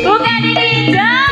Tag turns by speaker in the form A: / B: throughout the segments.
A: Bukan ini, Jos.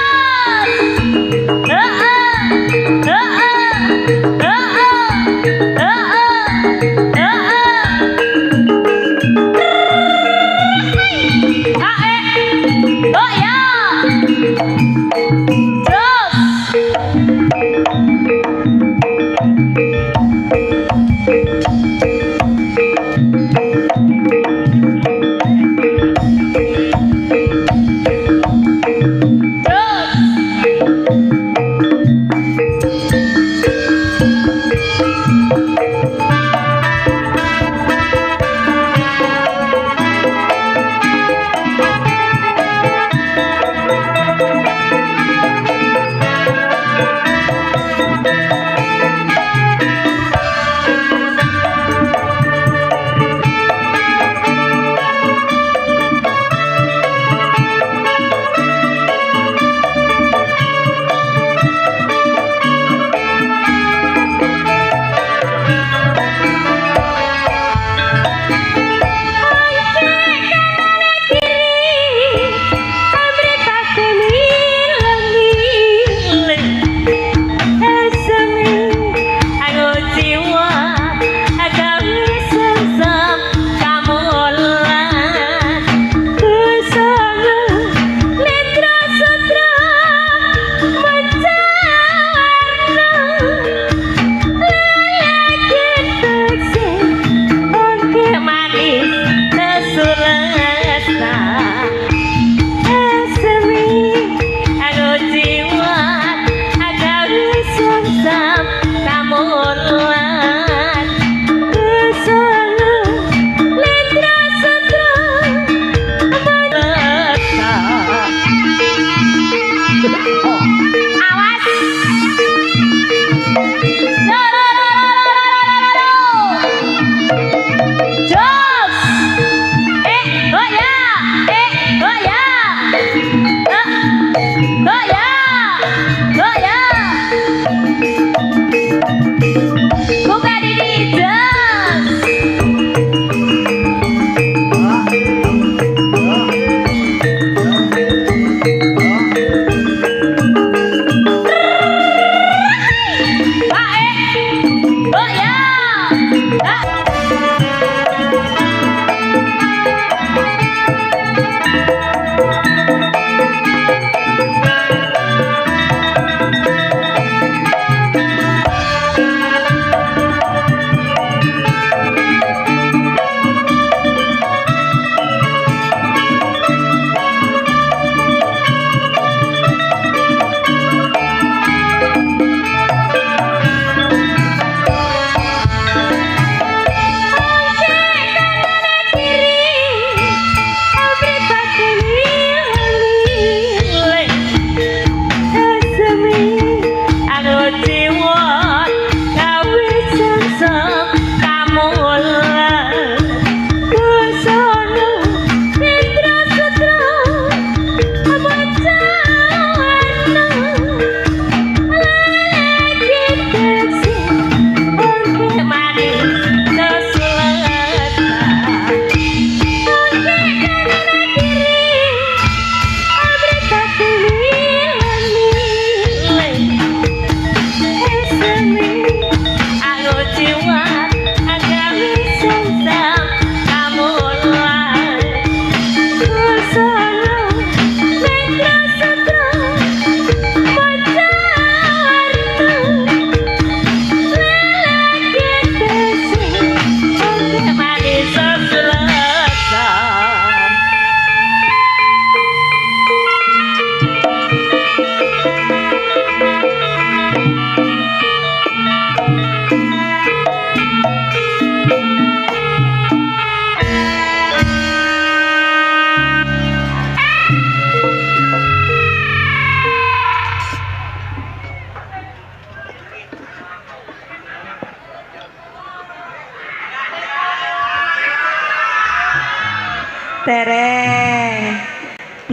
A: Tereng.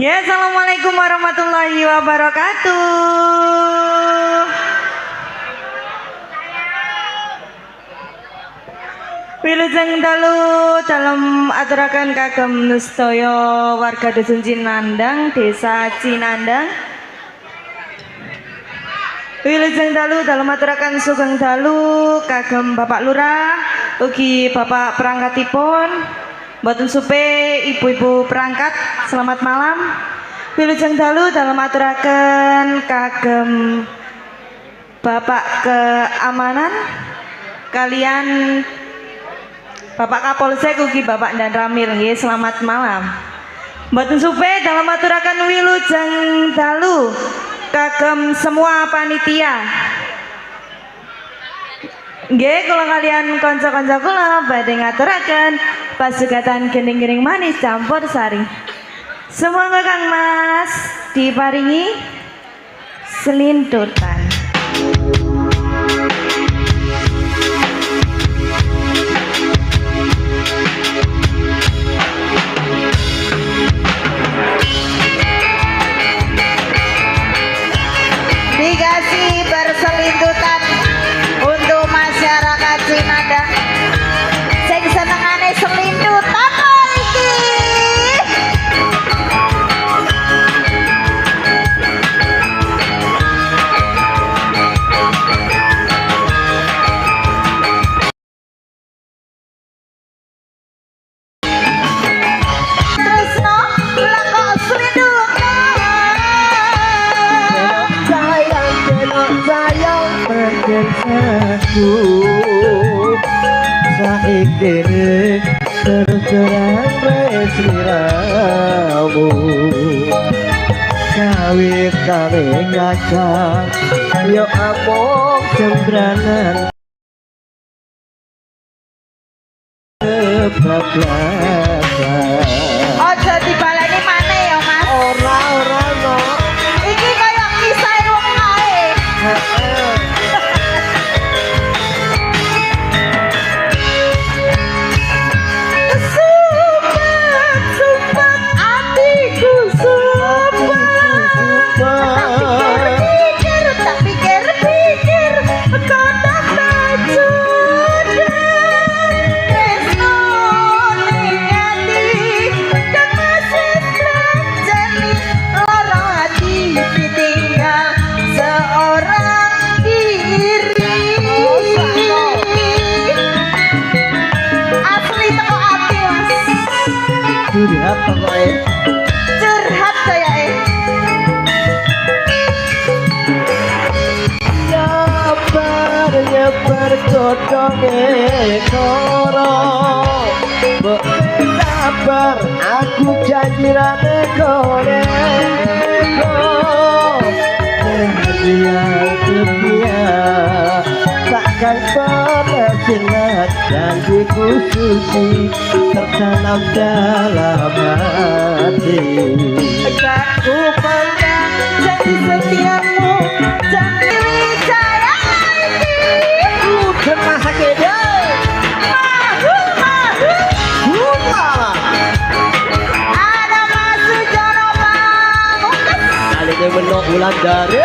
A: Ya, assalamualaikum warahmatullahi wabarakatuh. Wilujeng dalu dalam aturaken kagem nustaya warga dusun Cinandang, desa Cinandang. Wilujeng dalu dalam aturaken sugeng dalu kagem Bapak Lurah ugi Bapak perangkatipun. Mboten supe ibu-ibu perangkat, selamat malam. Wilujeng dalu dalam aturaken kagem Bapak keamanan kalian Bapak Kapolsek ugi Bapak Dan Ramil nggih, selamat malam. Mboten supe dalam aturaken wilujeng dalu kagem semua panitia. Nggih, kula kalian kanca-kanca kula badhe ngaturaken pasugatan gening-gening manis campur sari. Semoga Kang Mas diparingi selintutan. Dikasih berselintutan untuk masyarakat Cinandang sing senengane selintutan iki. Tresno lakok selintutan.
B: Sayang menjadi saiki terus-terang sliramu kawit kali ngajak yo amung jembranan kebablasan
A: Aja dibaleni maneh ya, Mas.
B: ora no
A: Iki kaya kisah wong kae. Sumpah hatiku tak pikir kau tak tahu Tresno hati dan masih terjadi lara hati ditinggal seorang diri. Asli teko hati, Mas.
B: curhat pokoknya
A: Curhat kayaknya.
B: nyebar godhonge koro sabar aku janji rane koleko dia takkan pernah silat janjiku suci tertanam dalam hati
A: Aku pandang janji setiamu janji wijaya ini.
B: kena sakit
A: Ada masuk Jaroban
B: kali ini menok bulan dari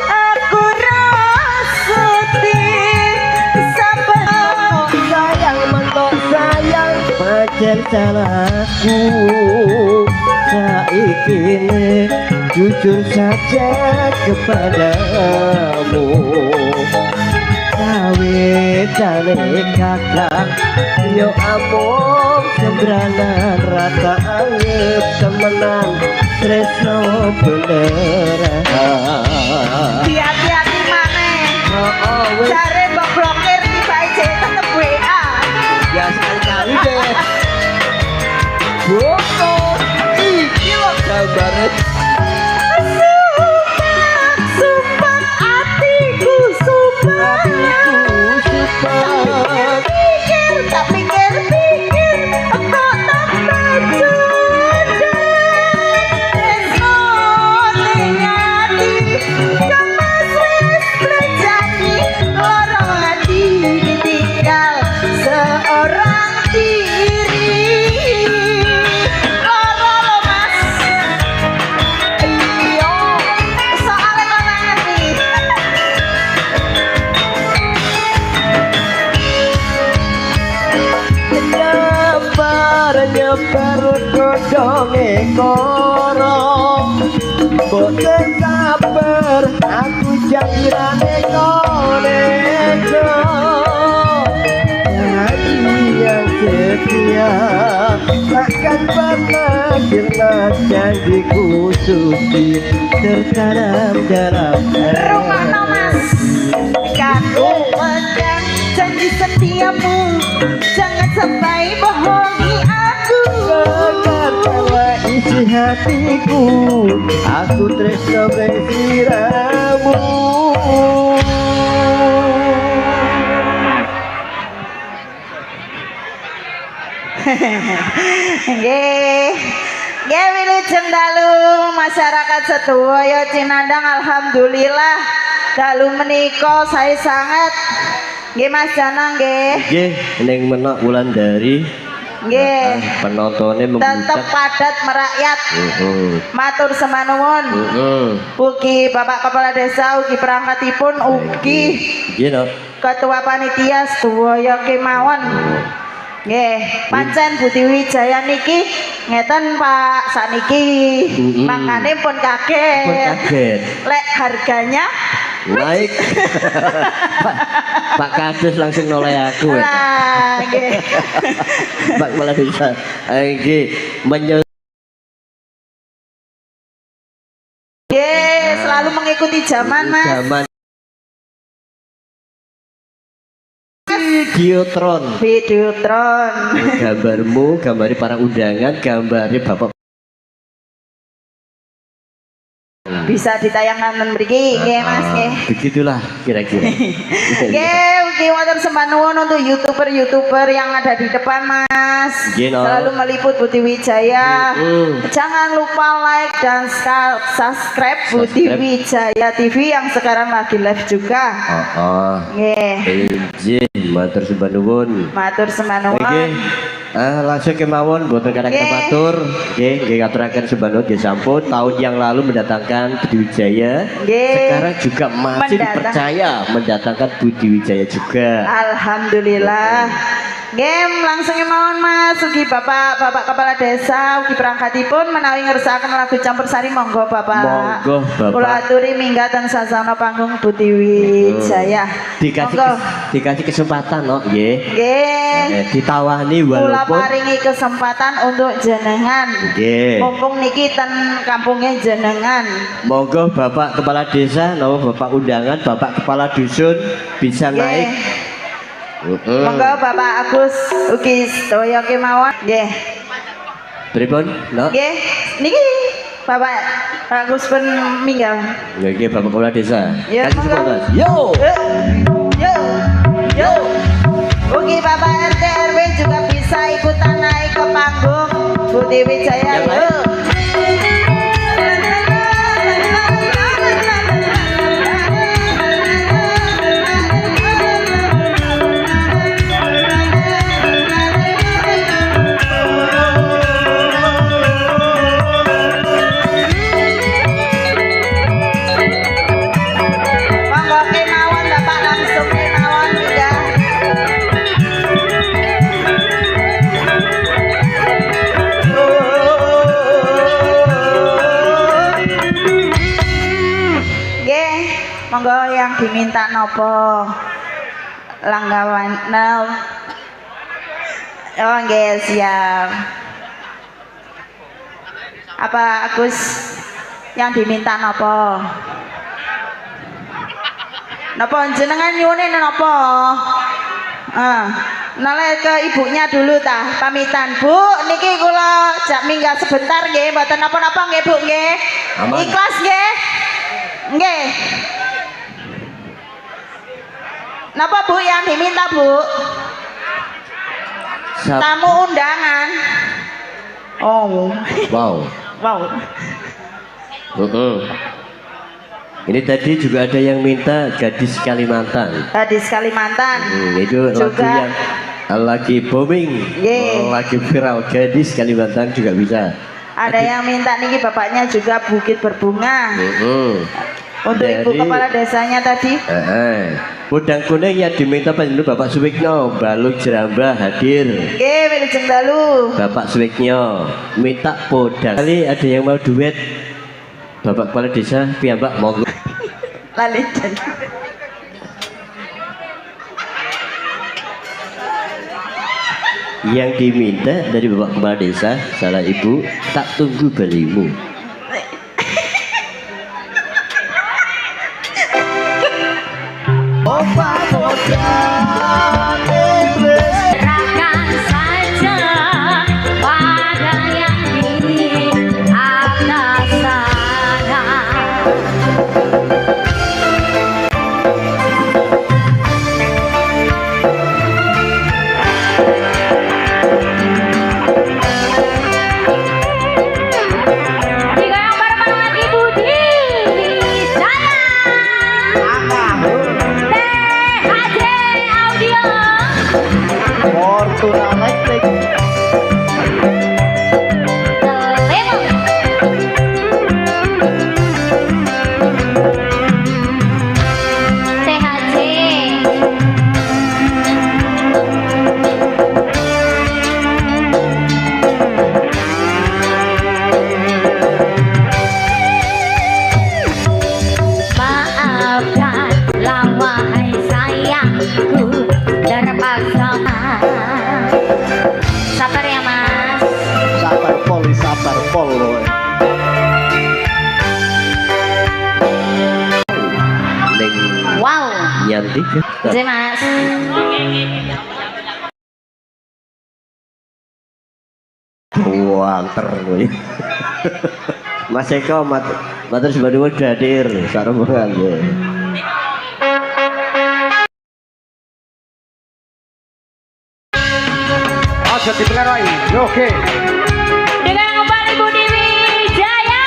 A: aku rasuti sabar.
B: sayang mentok sayang pacar salahku saiki ini jujur saja kepadamu kawitane kakak yo amung sembranan rata anggap temenan tresno beneran
A: Hati-hati maneh.
B: wis
A: Cari mbok blokir tiba aja tetep WA.
B: ya sekali-kali deh bokot iki lho gambare
A: Sumpah hatiku sumpah. Tak pikir kau tak tahu
B: sabar godhonge koro boten sabar aku janjirane koneko yang setia takkan pernah sirna janjiku suci tertanam dalam
A: Rumah Mas, kamu pegang janji setiamu, jangan sampai bohongi aku.
B: Benar isi hatiku, aku tresno siramu.
A: Nggih. Nggih wilujeng dalu masyarakat sedaya Cinandang, alhamdulillah dalu menika sae sanget. Nggih Mas Danang nggih.
B: Nggih, ning menok Wulandari.
A: Nggih.
B: Penontonnya
A: Tetep
B: membludak.
A: padat merakyat. Matur semanuwun. Ugi Bapak Kepala Desa, ugi perangkatipun, ugi
B: Nggih, no.
A: Ketua Panitia sedaya kemawon. Nggih, pancen Budi Wijaya niki ngeten Pak saniki. Makane pun kaget.
B: Pun kaget.
A: Lek harganya
B: Naik. Pak Kades langsung noleh aku.
A: lah nggih.
B: Pak Kepala Desa. Nggih,
A: Nggih, selalu mengikuti zaman Mas.
B: Zaman Videotron.
A: Videotron.
B: Gambarmu, gambari para undangan, gambari Bapak.
A: Bisa ditayangkan mriki nggih Mas nggih.
B: Begitulah kira-kira.
A: Nggih, ugi wonten semanuwun untuk YouTuber yang ada di depan Mas.
B: Nggih, no.
A: Selalu meliput Budi Wijaya. Jangan lupa like dan subscribe Budi Wijaya TV yang sekarang lagi live juga. Nggih.
B: Izin matur sembah nuwun.
A: Matur semanuwun.
B: Nggih. Langsung kemawon boten kadang matur. Nggih ngaturaken sembah nuwun nggih sampun tahun yang lalu mendatangkan Budi Wijaya. Sekarang juga masih dipercaya mendatangkan Budi Wijaya juga.
A: Alhamdulillah. Game langsung kemawon Mas, ugi Bapak Kepala Desa, ugi perangkatipun menawi ngersakaken lagu campursari monggo Bapak.
B: Monggo Bapak.
A: Kula aturi minggaten sasana panggung Budi Wijaya.
B: Dikasih kesempatan no, nggih.
A: Nggih.
B: Ditawani
A: Kula
B: walaupun
A: paringi kesempatan untuk jenengan.
B: nggih.
A: Mumpung niki ten kampungnya jenengan.
B: Monggo Bapak Kepala Desa, napa Bapak undangan, Bapak Kepala Dusun bisa naik.
A: Monggo Bapak Agus ugi sedaya kemawon. Nggih.
B: Pripun? No.
A: Nggih. Niki Bapak Agus pun minggal.
B: Nggih Bapak Kepala Desa.
A: Ya,
B: Kasih
A: monggo.
B: kesempatan. Yo.
A: Yo. Ugi Bapak RT RW juga bisa ikutan naik ke panggung Budi Wijaya.
B: Yang lain?
A: Monggo kemawon Bapak langsung kemawon juga. Nggih, monggo yang diminta nopo? Langgawan now. Oh nggih siap. Apa Agus yang diminta nopo? Nopo jenengan nyuwune nopo? Noleh ke ibunya dulu tah, pamitan Bu, niki kula jak minggah sebentar nggih, mboten napa-napa nggih Bu nggih.
B: Aman.
A: Ikhlas nggih. Nggih. Napa Bu yang diminta Bu? Tamu undangan. Oh.
B: Wow.
A: Wow.
B: Ini tadi juga ada yang minta Gadis Kalimantan.
A: Gadis Kalimantan.
B: Itu lagu
A: Juga.
B: yang lagi booming, lagi viral. Gadis Kalimantan juga bisa.
A: Ada yang minta niki bapaknya juga Bukit Berbunga. Untuk Ibu
B: Dari-
A: Kepala Desanya tadi.
B: Podang kuning yang diminta Panjenengan Bapak Suwikno, Balung Jerambah hadir.
A: Nggih, wilujeng dalu.
B: Bapak Suwikno minta podang. Kali ada yang mau duet. Bapak Kepala Desa piyambak monggo.
A: Lali jan.
B: Yang diminta dari Bapak Kepala Desa, salah Ibu, tak tunggu balimu.
C: Serahkan saja pada yang di atas sana. Digoyang bareng-bareng Ibu Dewi Jaya. THJ Audio.
D: Fortuna Electric.
C: Maafkanlah wahai sayangku terpaksa. Sabar ya mas.
D: Sabar pol loh.
B: Neng
C: Wow.
B: nyantik.
C: Jadi mas.
B: Wah, terus. Mas Eko matur sebagai hadir sarungan ya.
D: Aja dipelerai. Oke.
C: Dengan kembali Ibu Dewi Jaya.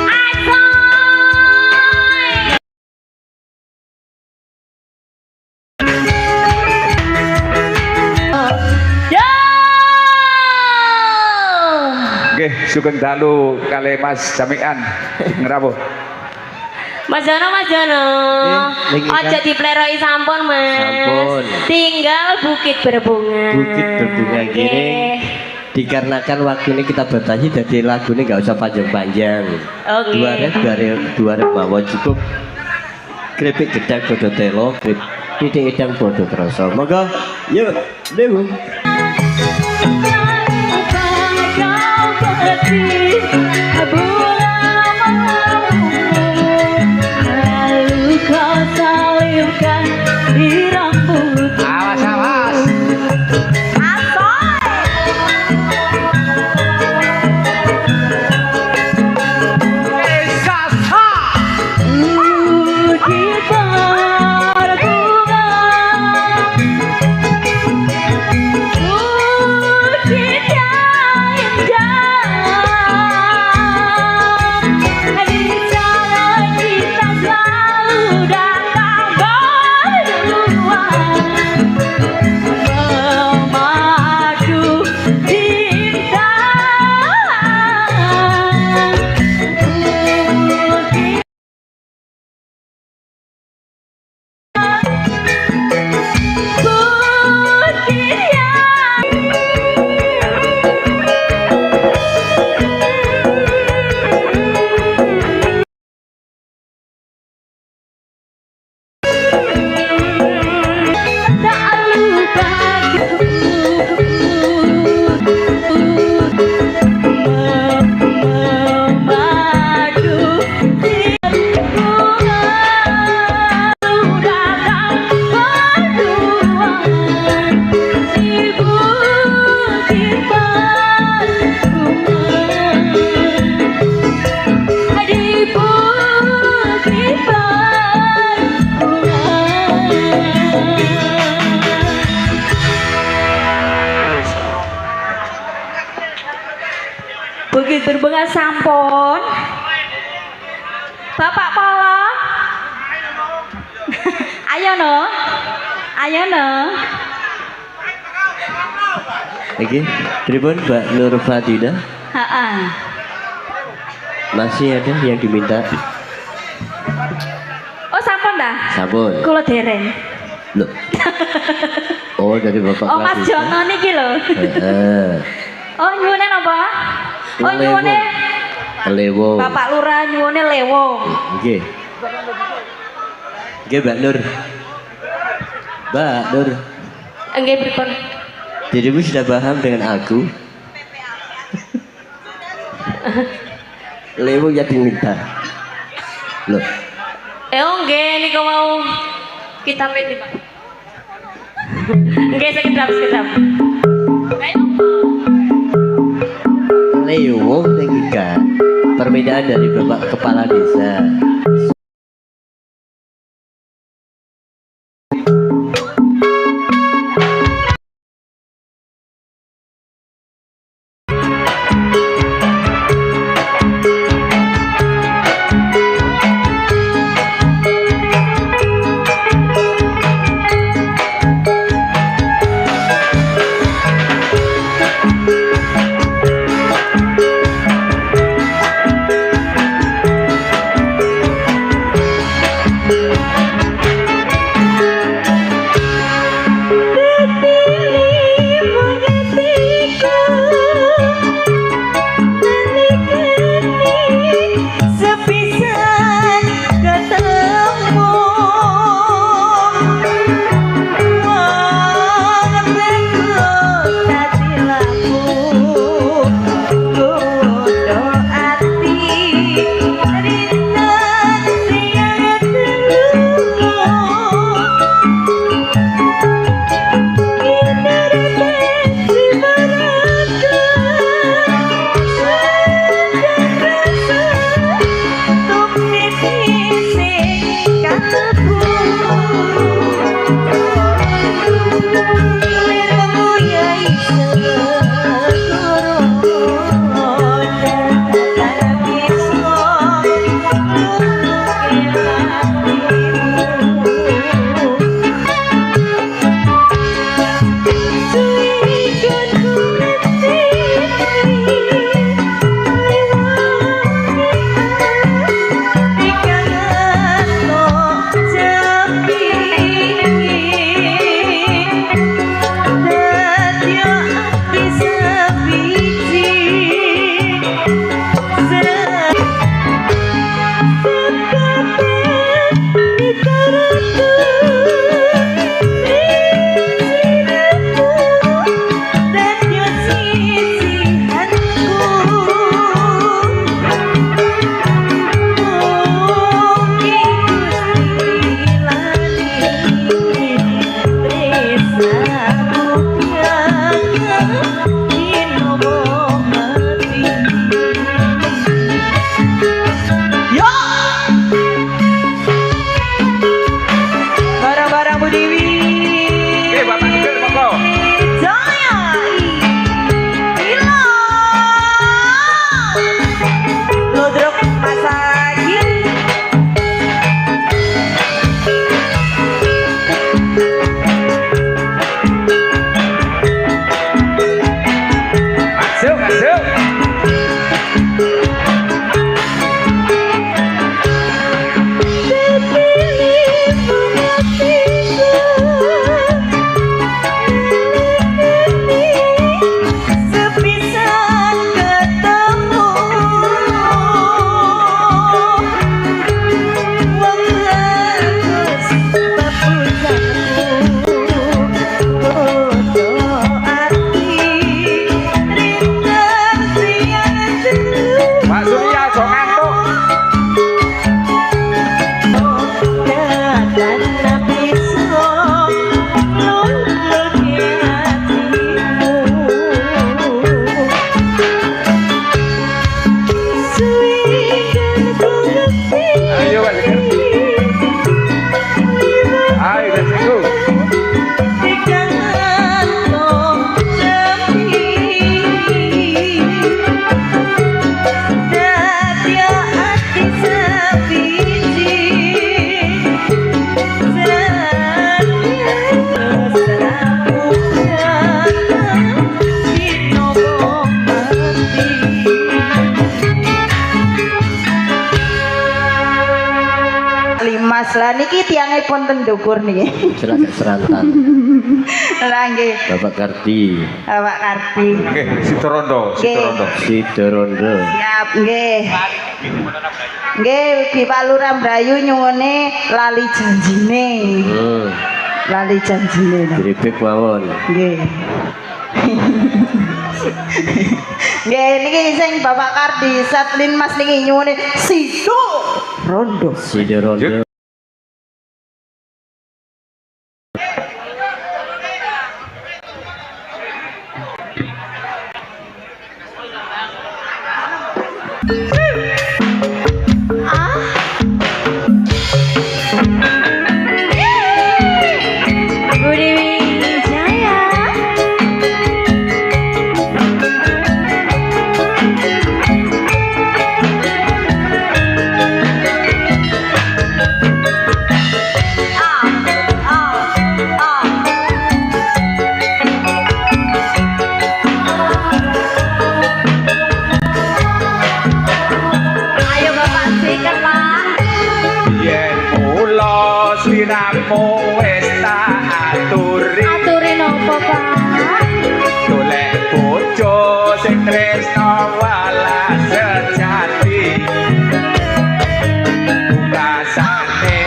C: Asoy. Yo.
D: Oke, sugeng dalu kali Mas Jamian. Ngerawuh.
C: Mas Jono,
B: Lagi kan?
C: aja dipleroi sampun mas.
B: Sampun.
C: Tinggal Bukit Berbunga.
B: Bukit Berbunga gini.
C: Nggih.
B: Dikarenakan waktu ini kita batasi jadi lagu ini nggak usah panjang-panjang.
C: Oke.
B: Dua rep mawon cukup. Kripik gedang bodo telo, kripik edang bodo kroso. Monggo, yuk, dewu.
C: Lalu kau salibkan di rambut.
D: Awas.
C: Bukit berbunga, bukit yang indah. Di sana kita selalu datang berdua, memadu cinta. Bukit Berbunga sampun. Bapak Polo. Ayo no.
B: Oke, tribun Mbak Nur Fatina.
A: Masih ada yang diminta.
C: Oh sampun dah.
B: Sampun.
C: Kula dereng.
B: Loh. Oh, dari Bapak
C: Oh, Mas
B: Pradisa.
C: Jono niki lho.
B: Heeh.
C: Oh, nyuwune napa? Oh, nyuwune
B: Lewo.
C: Bapak Lurah nyuwune lewo.
B: Nggih. Nggih, Mbak Nur. Mbak Nur,
C: Nggih pripun?
B: dirimu sudah paham dengan aku? Lewo yang diminta. Loh,
C: Oh, nggih niku mau kita pedi, Pak. Nggih sekedap.
B: Lewo nika permintaan dari Bapak Kepala Desa.
A: Lah niki tiange ponten ndukur niki.
B: Celaka serantan.
A: Lah nggih.
B: Bapak Kardi.
A: Bapak Kardi.
D: Nggih, Sidorondo, Sidorondo.
B: Sidorondo.
A: Siap nggih. Nggih, Ki Pak Lurah Brayu nyuwune lali janjine. Lali janjine.
B: Gribek mawon.
A: Nggih. Nggih niki sing Bapak Kardi Satlin Mas niki nyuwune Sidorondo.
B: Sidorondo.
C: Budi Wijaya. Ayo Bapak sikat Pak.
D: Yen mula sliramu wis tak aturi,
C: Aturin apa Pak?
D: golek bojo sing tresno walas sejati. Rasane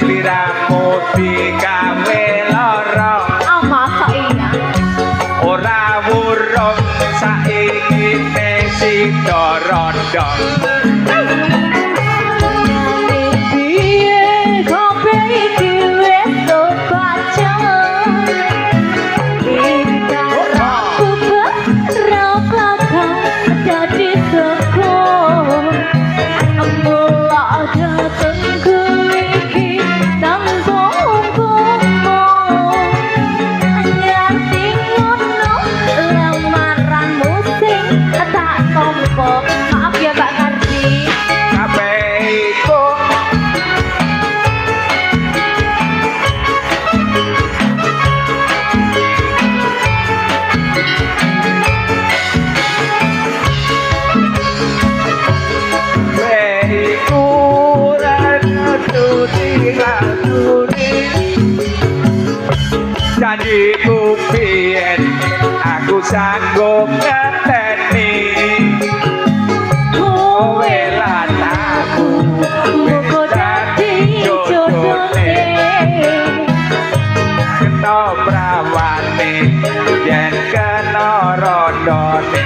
D: sliramu digawe lara,
C: Masa iya?
D: ora wurung saiki Sidorondo.
C: Piye kopi iki wis kebaca. Ingkaraku berapakah jadi teko. Mula dateng iki tanpa umpama. Ngerti ngono lamaranmu sing tak tompo. Maaf ya Pak Kardi.
D: Kabeh iku janjiku biyen aku sanggup ngeteni kowe lan aku
C: Muga dadi jodohne.
D: kena prawane yen kena rondone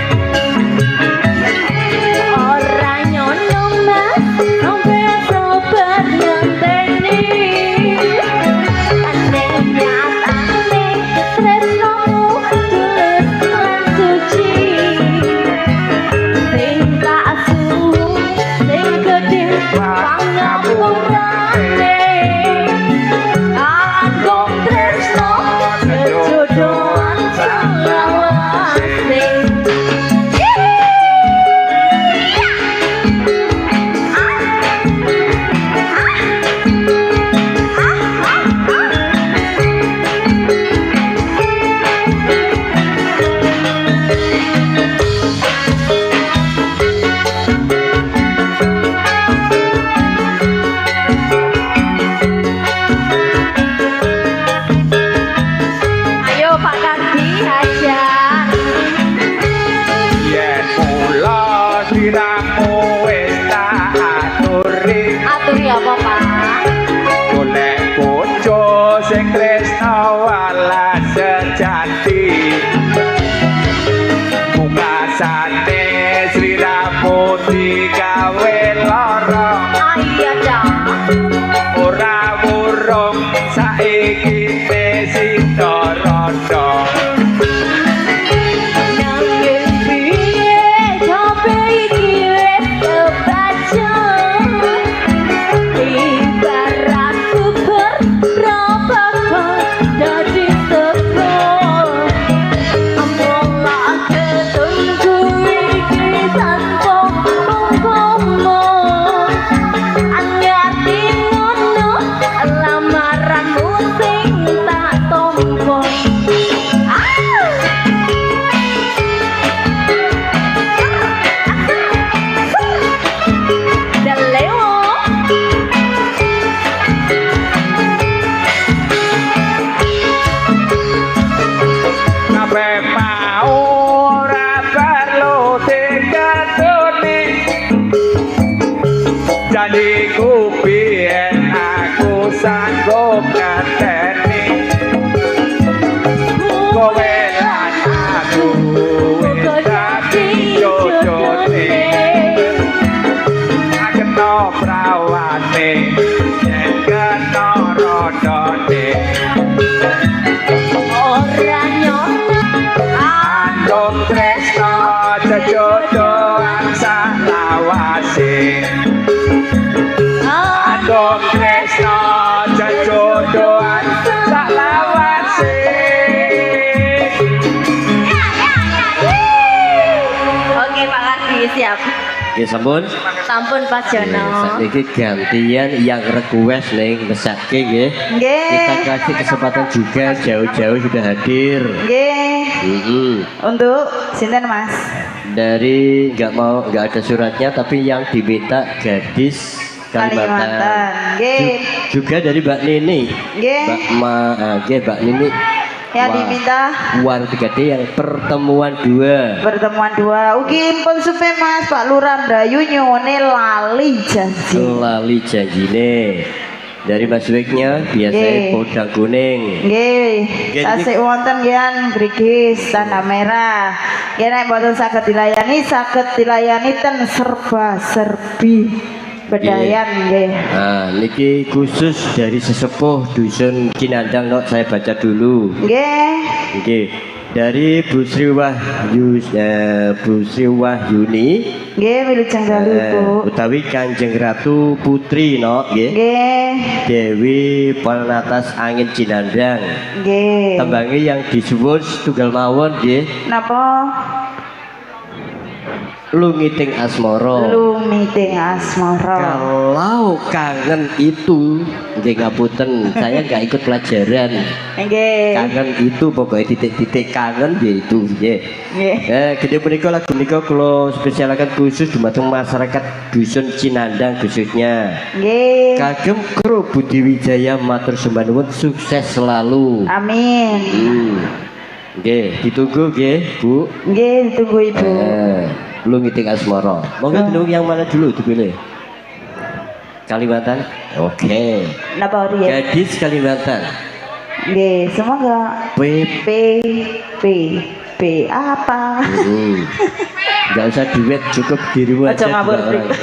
C: Ora nyono Mas, sampe sabar ngenteni. Aneh nyatane tresnomu tulus lan suci. Sing tak suwung, sing gedhe pangapurane. Agung tresno sejodohan selawase. Ayo Pak Kardi hajar.
D: yen mula sliramu wis tak aturi
C: Aturi apa Pak?
D: golek bojo sing tresno walas sejati mungkasane sliramu digawe lara
C: Iya dah.
D: ora wurung saiki Sidorondo
C: Nanging piye sampe iki wis kebaca. Ibaratku berapakah dadi siap.
B: Oke, sampun.
C: Sampun Pak Jono.
B: Saiki gantian yang request ning mesake nggih.
A: Nggih.
B: Kita kasih kesempatan juga jauh-jauh sudah hadir.
A: Nggih. Untuk sinten Mas?
B: Dari nggak ada suratnya tapi yang diminta gadis Kalimantan.
A: Nggih.
B: Juga dari Mbak Nini.
A: Nggih.
B: Mbak Nini.
A: Yang diminta
B: War 3D yang pertemuan 2.
A: pertemuan 2. Ugi pun supe Mas Pak Lurah Dayu nyone lali janji.
B: Lali janjine. Dari Mas Wiknya biasanya
A: Nggih.
B: podang kuning.
A: Nggih.
B: Nggih,
A: Tasik wonten nggih Brigis tanda merah. Nggih nek mboten saged dilayani ten serba-serbi. Bedayan nggih.
B: Nah, niki khusus dari sesepuh dusun Cinandang, no, saya baca dulu.
A: Nggih.
B: Oke, dari Bu Sri Wahyuni,
A: Nggih wilujeng dalu Bu.
B: utawi Kanjeng Ratu Putri, no, nggih.
A: Nggih.
B: Dewi Pelnatas Angin Cinandang.
A: Nggih.
B: Tembangi yang disebut tunggal mawon, nggih.
A: Napa?
B: Lungiting Asmara.
A: Lumiting asmara.
B: Kalau kangen itu, nggih ngapunten, saya nggak ikut pelajaran.
A: Nggih.
B: Kangen itu pokoknya titik-titik kangen yaitu nggih.
A: Nggih.
B: Gede punika lagu menika kula spesialkan khusus dumateng masyarakat dusun Cinandang khususnya.
A: Nggih.
B: Kagem Kru Budi Wijaya matur sembah nuwun sukses selalu.
A: Amin.
B: Nggih, ditunggu nggih, Bu.
A: Nggih, ditunggu Ibu.
B: Lu ngiting asmara. Monggo dulu yang mana dulu dipilih? Kalimantan. Oke.
A: Napa riyen?
B: Gadis Kalimantan.
A: Nggih, semoga
B: P.
A: P apa?
B: Gak usah duet, cukup dirimu
A: Aja
B: aja.
A: ngabur,
B: dua
A: Brik.
B: orang.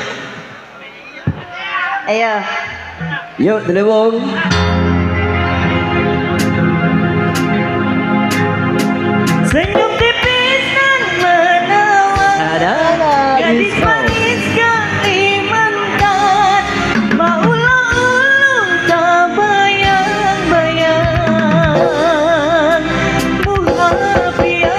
A: Ayo.
B: Yuk, Delewong.
A: Senyum tipis nan menawan.
B: Ada
A: Gadis manis Kalimantan, mau ulung tak bayang-bayang, muhafian.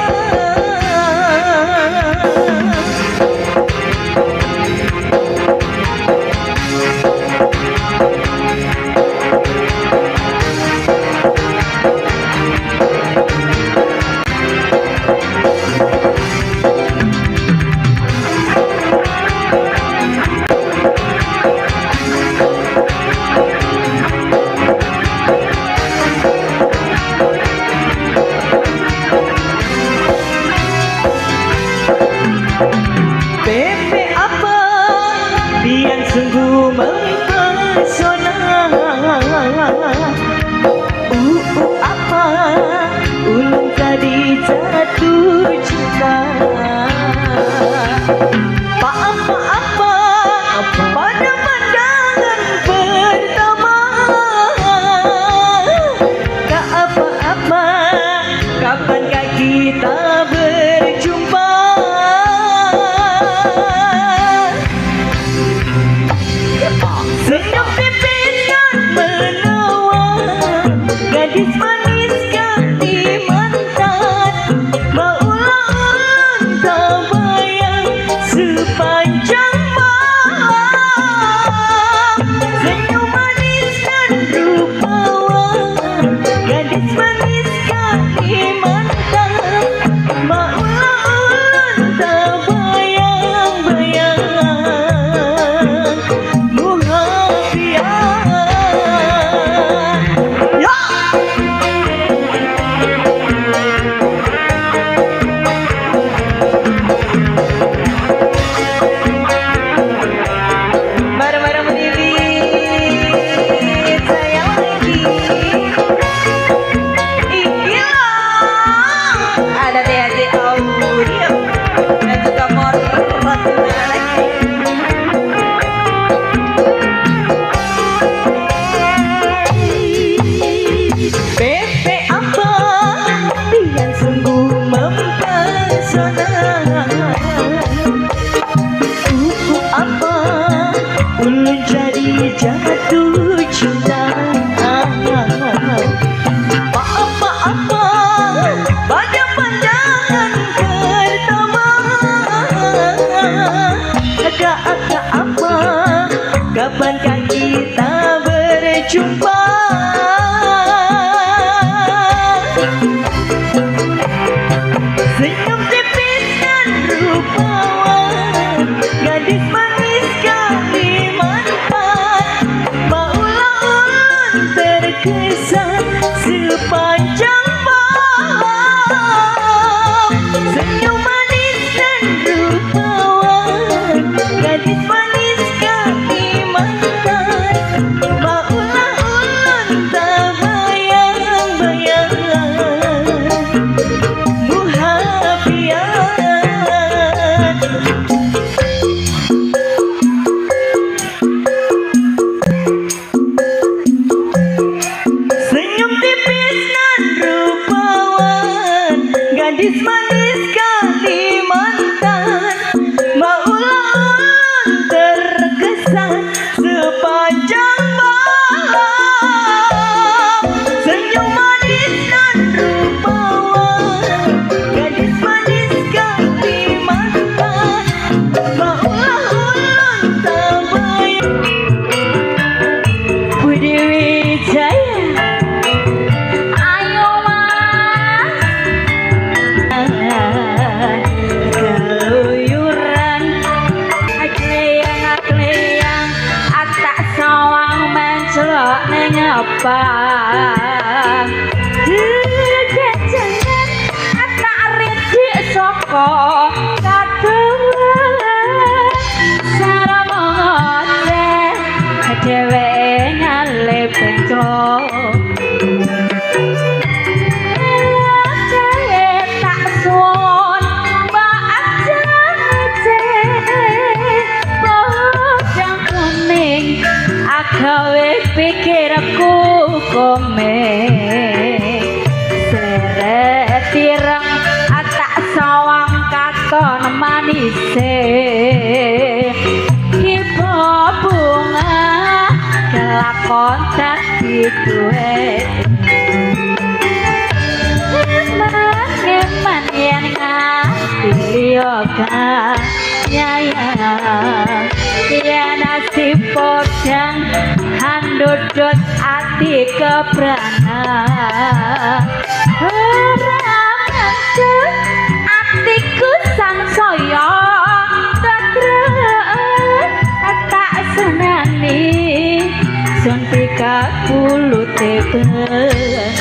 A: Gadis manis Kalimantan, maulah terkesan sepanjang malam. Senyum manis dan rupawan, gadis manis Kalimantan, maulah ulang tabayun. Budi Wijaya, ayo mas, keluyuran, kleyang atak sawang mencelok ning abang. Jangan atak redik saka kadulan, sarama ngoceh dhewe nyale bencong. Tak suwun maaf bojong kuning agawe pikirku komeng. Sleret tireng atak sawang katon manise, kiba bunga kelakon dadi duwe. Eman yen ngati yoga nyayang, yen nasib podang handudut ati kebrana. Ora mantep atiku sansaya tetrek, tak senani suntika kulute ben.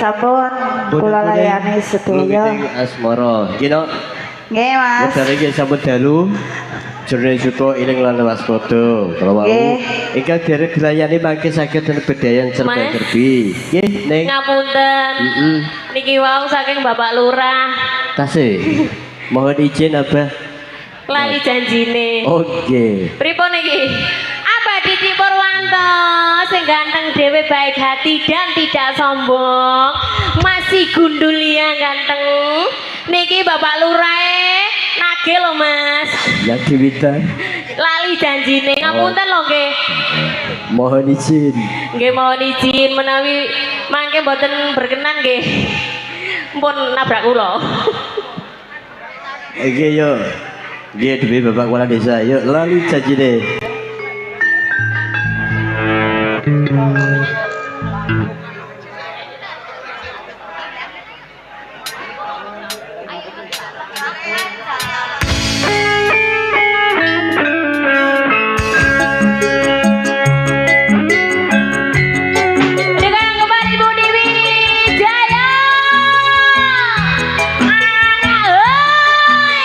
A: sampun kula layani sedaya.
B: Asmara. Kino
A: Nggih, Mas.
B: wekdal iki sampun dalu. Jurne suka iling lan waspada. Kalau wau ingkang derek dilayani mangke saged bedayan serba
C: Mas.
B: gerbi. Nggih, Ning.
C: Ngapunten. Niki wau saking Bapak Lurah.
B: Tasih. Mohon izin Abah.
C: Lali janjine.
B: Oke.
C: Pripun iki? Abah Didi Purwanto sing ganteng dhewe baik hati dan tidak sombong. Masih gundul ya ganteng. Niki Bapak Lurah nagih lho Mas.
B: Yang diminta.
C: Lali janjine. Ngapunten lho nggih.
B: Mohon izin.
C: Nggih mohon izin menawi mangke mboten berkenan nggih. Mpun nabrak kula.
B: Oke yuk. Dia demi Bapak Kepala Desa. Yuk lalu janjine.
C: Dengan kembali Bu Dewi Jaya. Anak, hoi.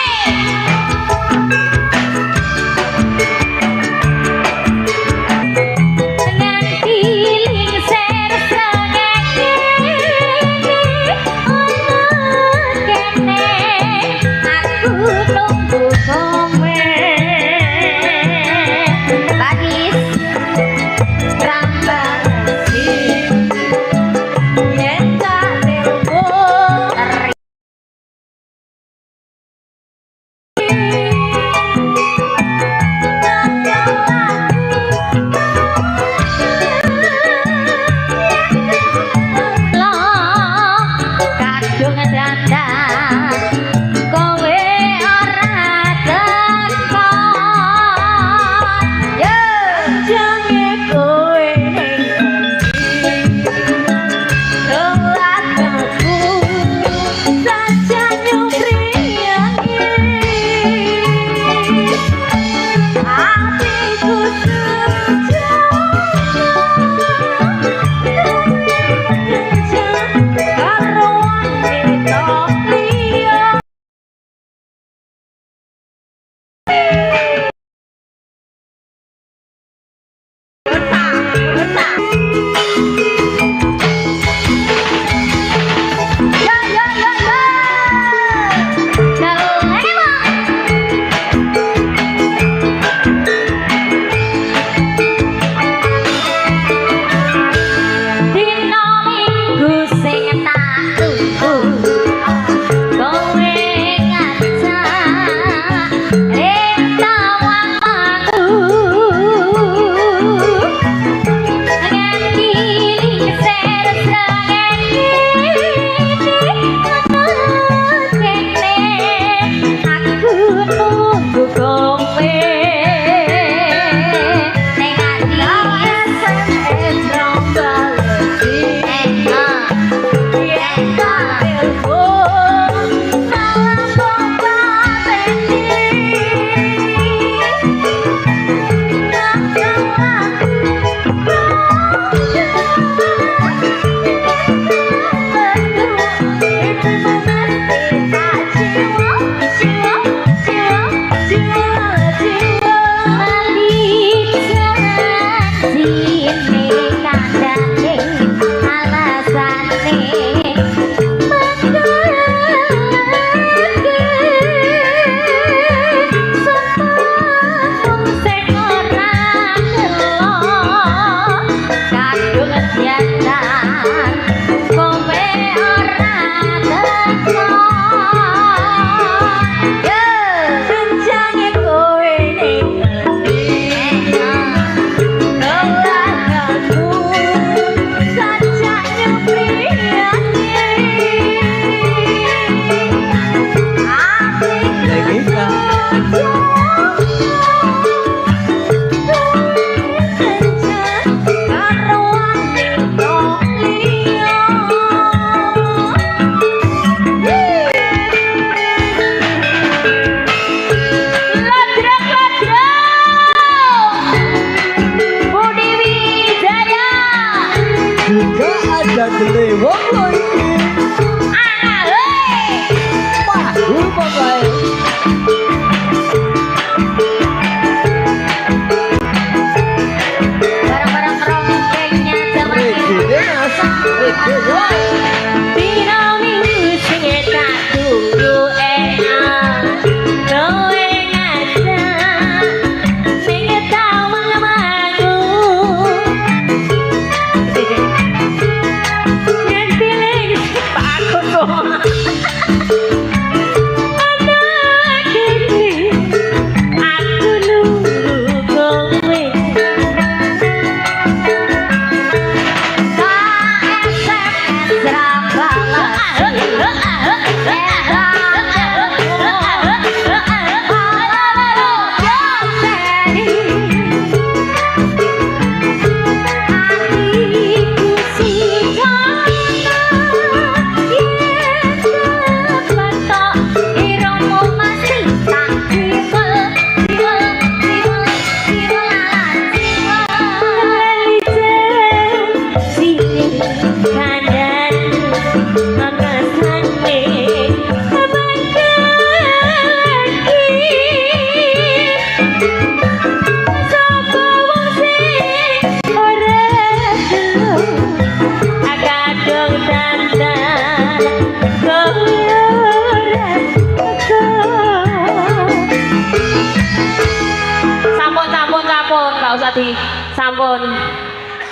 C: sampun, gak usah di sampun.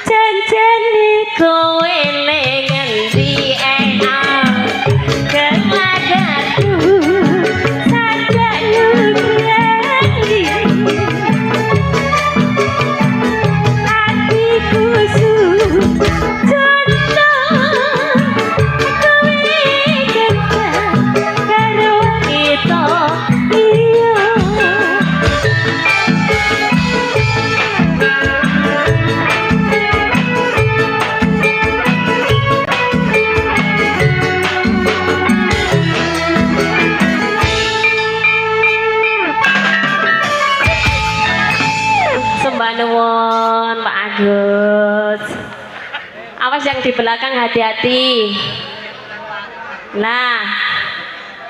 C: Janjane kowe ning endi kelagaku sajak nugrani hatiku sujono kowe kencan karo kita iya. Sembah nuwun Pak Agus. Awas yang di belakang hati-hati. Nah,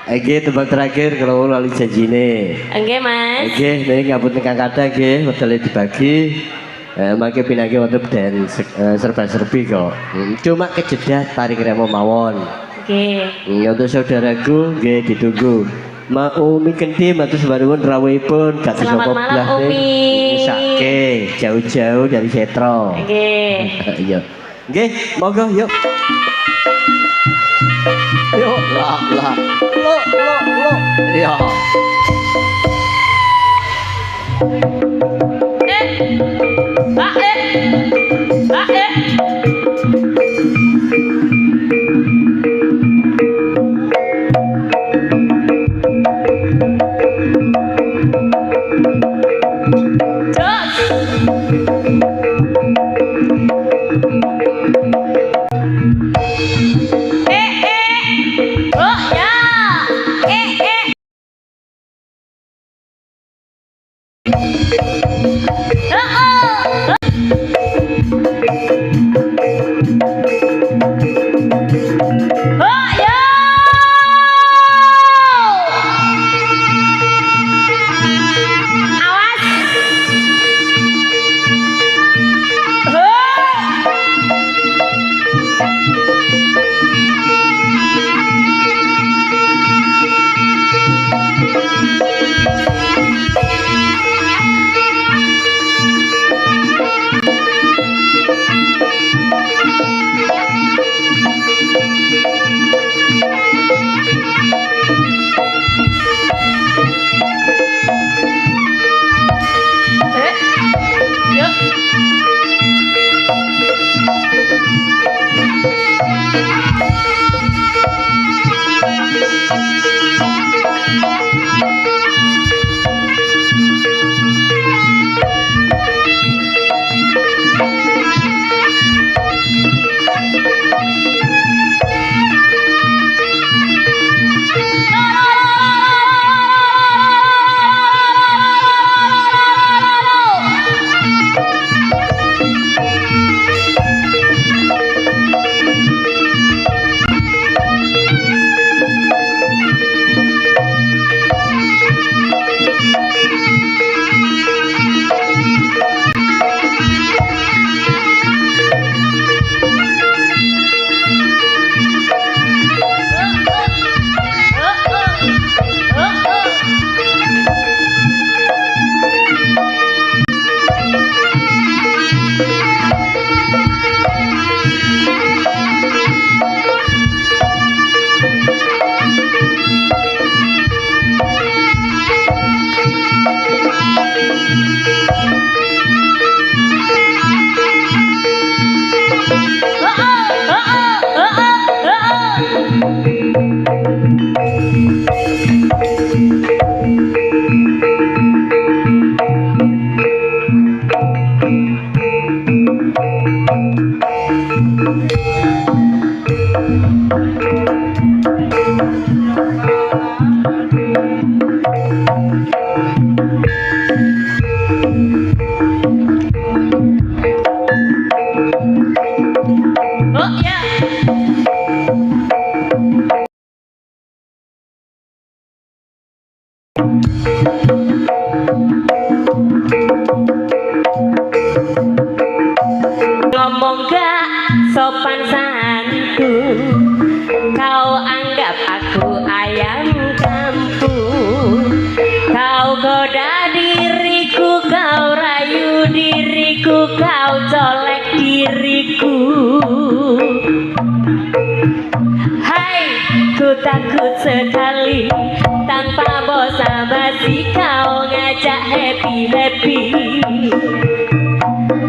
B: Oke, tebak terakhir kalau lali janjine.
C: enggak Mas.
B: Oke, ini ngabut ning Kang Kada nggih, wedale dibagi. Mangke pinangke wonten dan serba-serbi kok. Cuma kejedah tarik remo mawon.
C: Oke.
B: Untuk saudaraku nggih ditunggu. Mau Umi Kendi matur suwun rawuhipun gak bisa
C: Selamat malam, Umi.
B: Sake jauh-jauh dari Setro.
C: Oke.
B: Iya. Nggih, monggo yuk. Yuk, lah. Lo. Iya.
C: Ngomong gak sopan santun, kau anggap aku ayam kampung. Kau goda diriku, kau rayu ku kau colek diriku. Hai, ku takut sekali tanpa basa-basi kau ngajak happy-happy.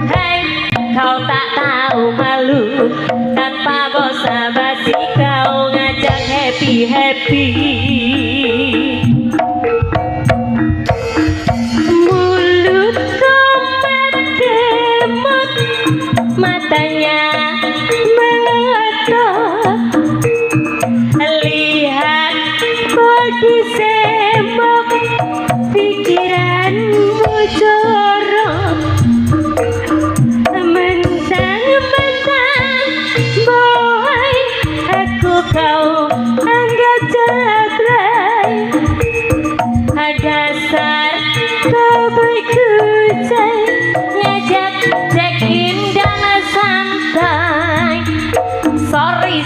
C: Hai, kau tak tahu malu tanpa basa-basi kau ngajak happy-happy. Mulutku mendemut, matanya melotot. Lihat body sembok, pikiranmu jorok. Mentang-mentang boy, aku kau anggap jelek. Dasar kau berkucai, ngajak check-in dan santai. Sorry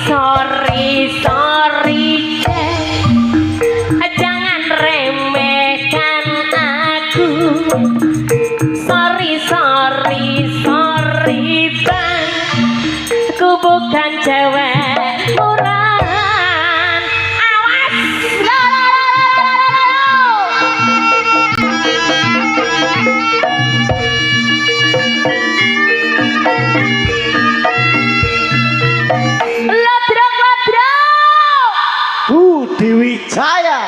C: deh, jangan remehkan aku. Sorry bang, aku bukan cewek murahan. Awas,
B: Budi Wijaya.